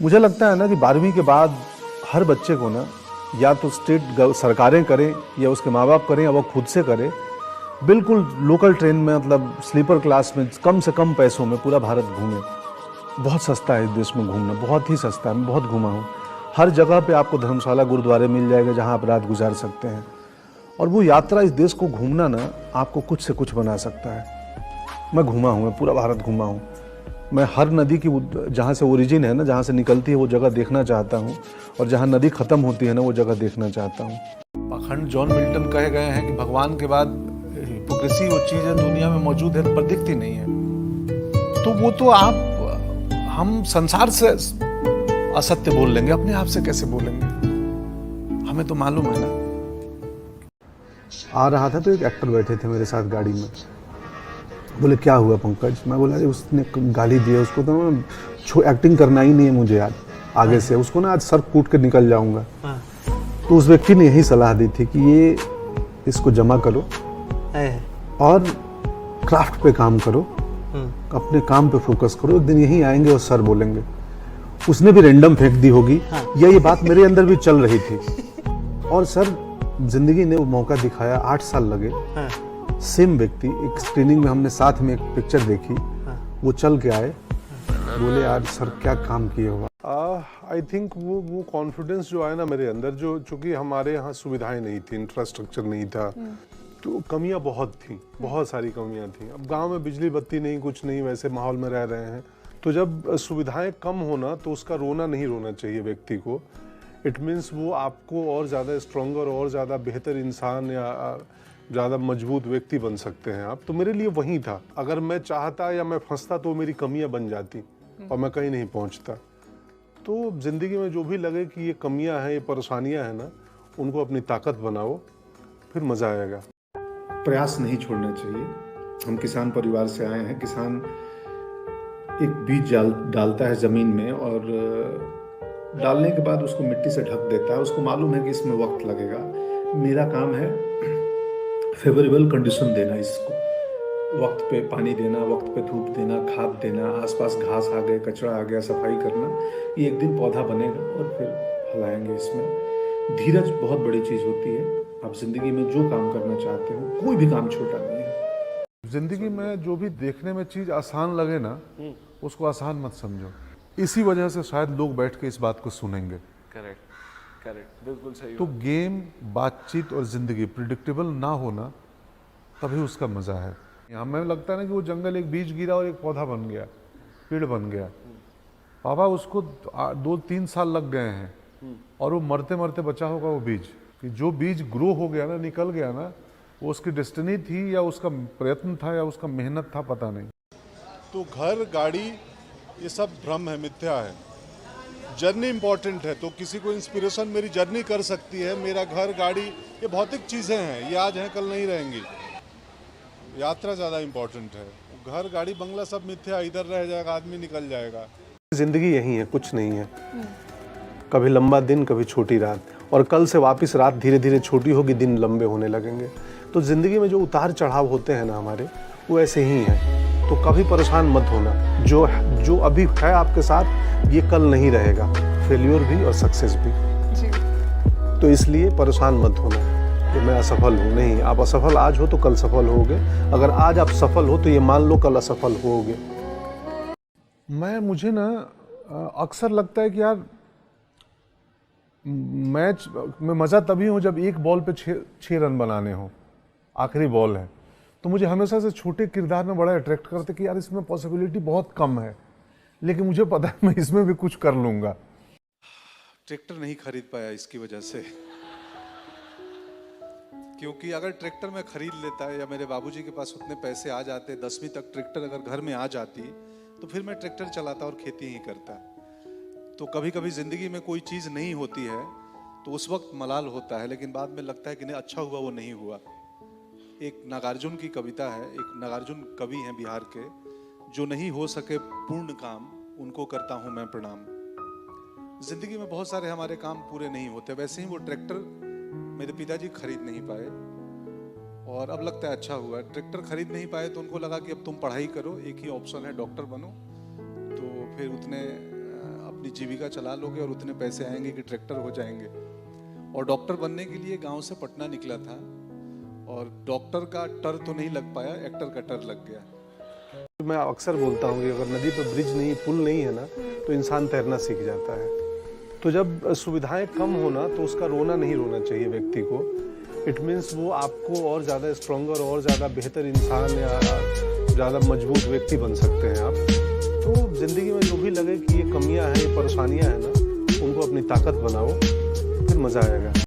मुझे लगता है ना कि 12वीं के बाद हर बच्चे को ना या तो स्टेट सरकारें करें या उसके माँ बाप करें या वो खुद से करे, बिल्कुल लोकल ट्रेन में, मतलब स्लीपर क्लास में कम से कम पैसों में पूरा भारत घूमे। बहुत सस्ता है इस देश में घूमना, बहुत ही सस्ता है। मैं बहुत घूमा हूँ। हर जगह पे आपको धर्मशाला, गुरुद्वारे मिल जाएगा जहाँ आप रात गुजार सकते हैं। और वो यात्रा, इस देश को घूमना ना आपको कुछ से कुछ बना सकता है। मैं घूमा हूँ, मैं पूरा भारत घूमा हूँ। मैं हर नदी की जहाँ से ओरिजिन है ना, जहाँ से निकलती है वो जगह देखना चाहता हूँ, और जहाँ नदी खत्म होती है ना वो जगह देखना चाहता हूँ। पाखंड जॉन मिल्टन कहे गए हैं कि भगवान के बाद हिपोक्रेसी वो चीज़ है दुनिया में मौजूद है पर दिखती नहीं है। तो वो तो हम संसार से असत्य बोल लेंगे, अपने आप से कैसे बोलेंगे? हमें तो मालूम है ना। आ रहा था तो एक एक्टर बैठे थे मेरे साथ गाड़ी में। बोले क्या हुआ पंकज? मैं बोला उसने गाली दी है उसको, तो मैं एक्टिंग करना ही नहीं है मुझे यार आगे से, उसको ना आज सर कूट के निकल जाऊंगा। तो उस व्यक्ति ने यही सलाह दी थी कि ये इसको जमा करो और क्राफ्ट पे काम करो, अपने काम पे फोकस करो, एक दिन यही आएंगे और सर बोलेंगे। उसने भी रैंडम फेंक दी होगी या ये बात मेरे अंदर भी चल रही थी। और सर जिंदगी ने वो मौका दिखाया, 8 साल लगे। सेम व्यक्ति, एक स्क्रीनिंग में हमने साथ में एक पिक्चर देखी, वो चल के आए, बोले यार सर क्या काम किए होगा। आई थिंक वो कॉन्फिडेंस जो आया ना मेरे अंदर, जो चूंकि हमारे यहाँ सुविधाएं नहीं थी, इंफ्रास्ट्रक्चर नहीं था, तो कमियां बहुत थी, बहुत सारी कमियां थी। अब गांव में बिजली बत्ती नहीं, कुछ नहीं, वैसे माहौल में रह रहे हैं, तो जब सुविधाएं कम होना तो उसका रोना नहीं रोना चाहिए व्यक्ति को। इट मीन्स वो आपको और ज़्यादा स्ट्रॉन्गर और ज़्यादा बेहतर इंसान या ज़्यादा मजबूत व्यक्ति बन सकते हैं आप। तो मेरे लिए वही था। अगर मैं चाहता या मैं फंसता तो मेरी कमियां बन जाती और मैं कहीं नहीं पहुंचता। तो ज़िंदगी में जो भी लगे कि ये कमियां हैं, ये परेशानियां हैं ना, उनको अपनी ताकत बनाओ, फिर मज़ा आएगा। प्रयास नहीं छोड़ना चाहिए। हम किसान परिवार से आए हैं। किसान एक बीज डालता है ज़मीन में और डालने के बाद उसको मिट्टी से ढक देता है। उसको मालूम है कि इसमें वक्त लगेगा। मेरा काम है फेवरेबल कंडीशन देना, इसको वक्त पे पानी देना, वक्त पे धूप देना, खाद देना, आसपास घास आ गए, कचरा आ गया, सफाई करना। ये एक दिन पौधा बनेगा और फिर फैलाएंगे। इसमें धीरज बहुत बड़ी चीज़ होती है। आप जिंदगी में जो काम करना चाहते हो, कोई भी काम छोटा नहीं है। जिंदगी में जो भी देखने में चीज़ आसान लगे ना, उसको आसान मत समझो। इसी वजह से शायद लोग बैठ के इस बात को सुनेंगे। करेक्ट, बिल्कुल सही। तो गेम, बातचीत और जिंदगी प्रिडिक्टेबल ना होना, तभी उसका मजा है। हमें लगता है ना कि वो जंगल एक बीज गिरा और एक पौधा बन गया, पेड़ बन गया। पापा उसको 2-3 साल लग गए हैं और वो मरते मरते बचा होगा वो बीज। कि जो बीज ग्रो हो गया ना, निकल गया ना, वो उसकी डेस्टिनी थी या उसका प्रयत्न था या उसका मेहनत था, पता नहीं। तो घर, गाड़ी, ये सब भ्रम है, मिथ्या है। जर्नी इंपॉर्टेंट है। तो किसी को इंस्पिरेशन मेरी जर्नी कर सकती है। मेरा घर, गाड़ी, ये भौतिक चीज़ें हैं, ये आज हैं कल नहीं रहेंगी। यात्रा ज़्यादा इंपॉर्टेंट है। घर, गाड़ी, बंगला सब मिथ्या, इधर रह जाएगा आदमी, निकल जाएगा। जिंदगी यही है, कुछ नहीं है। कभी लंबा दिन, कभी छोटी रात, और कल से वापस रात धीरे धीरे छोटी होगी, दिन लंबे होने लगेंगे। तो जिंदगी में जो उतार चढ़ाव होते हैं ना हमारे, वो ऐसे ही हैं। तो कभी परेशान मत होना। जो अभी है आपके साथ, ये कल नहीं रहेगा, फेल्योर भी और सक्सेस भी जी। तो इसलिए परेशान मत होना कि मैं असफल हूँ। नहीं, आप असफल आज हो तो कल सफल होगे। अगर आज आप सफल हो तो ये मान लो कल असफल होगे। मुझे ना अक्सर लगता है कि यार मैच में मज़ा तभी हो जब एक बॉल पे 6 रन बनाने हो, आखिरी बॉल है। तो मुझे हमेशा से छोटे किरदार में बड़ा अट्रैक्ट करते कि यार इसमें पॉसिबिलिटी बहुत कम है, लेकिन मुझे पता है मैं इसमें भी कुछ कर लूंगा। ट्रैक्टर नहीं खरीद पाया इसकी वजह से, क्योंकि अगर ट्रैक्टर में खरीद लेता है या मेरे बाबूजी के पास उतने पैसे आ जाते, 10वीं तक ट्रैक्टर अगर घर में आ जाती, तो फिर मैं ट्रैक्टर चलाता और खेती ही करता। तो कभी कभी जिंदगी में कोई चीज़ नहीं होती है तो उस वक्त मलाल होता है, लेकिन बाद में लगता है कि नहीं, अच्छा हुआ वो नहीं हुआ। एक नागार्जुन की कविता है, एक नागार्जुन कवि हैं बिहार के, जो नहीं हो सके पूर्ण काम, उनको करता हूं मैं प्रणाम। जिंदगी में बहुत सारे हमारे काम पूरे नहीं होते, वैसे ही वो ट्रैक्टर मेरे पिताजी खरीद नहीं पाए और अब लगता है अच्छा हुआ। ट्रैक्टर खरीद नहीं पाए तो उनको लगा कि अब तुम पढ़ाई करो, एक ही ऑप्शन है, डॉक्टर बनो। तो फिर उतने अपनी जीविका चला लोगे और उतने पैसे आएंगे कि ट्रैक्टर हो जाएंगे। और डॉक्टर बनने के लिए गांव से पटना निकला था और डॉक्टर का टर तो नहीं लग पाया, एक्टर का टर लग गया। मैं अक्सर बोलता हूँ कि अगर नदी पर ब्रिज नहीं, पुल नहीं है ना, तो इंसान तैरना सीख जाता है। तो जब सुविधाएं कम होना तो उसका रोना नहीं रोना चाहिए व्यक्ति को। इट मीन्स वो आपको और ज़्यादा स्ट्रॉन्गर और ज़्यादा बेहतर इंसान या ज़्यादा मजबूत व्यक्ति बन सकते हैं आप। तो ज़िंदगी में जो भी लगे कि ये कमियां हैं, ये परेशानियां हैं ना, उनको अपनी ताकत बनाओ, फिर मज़ा आएगा।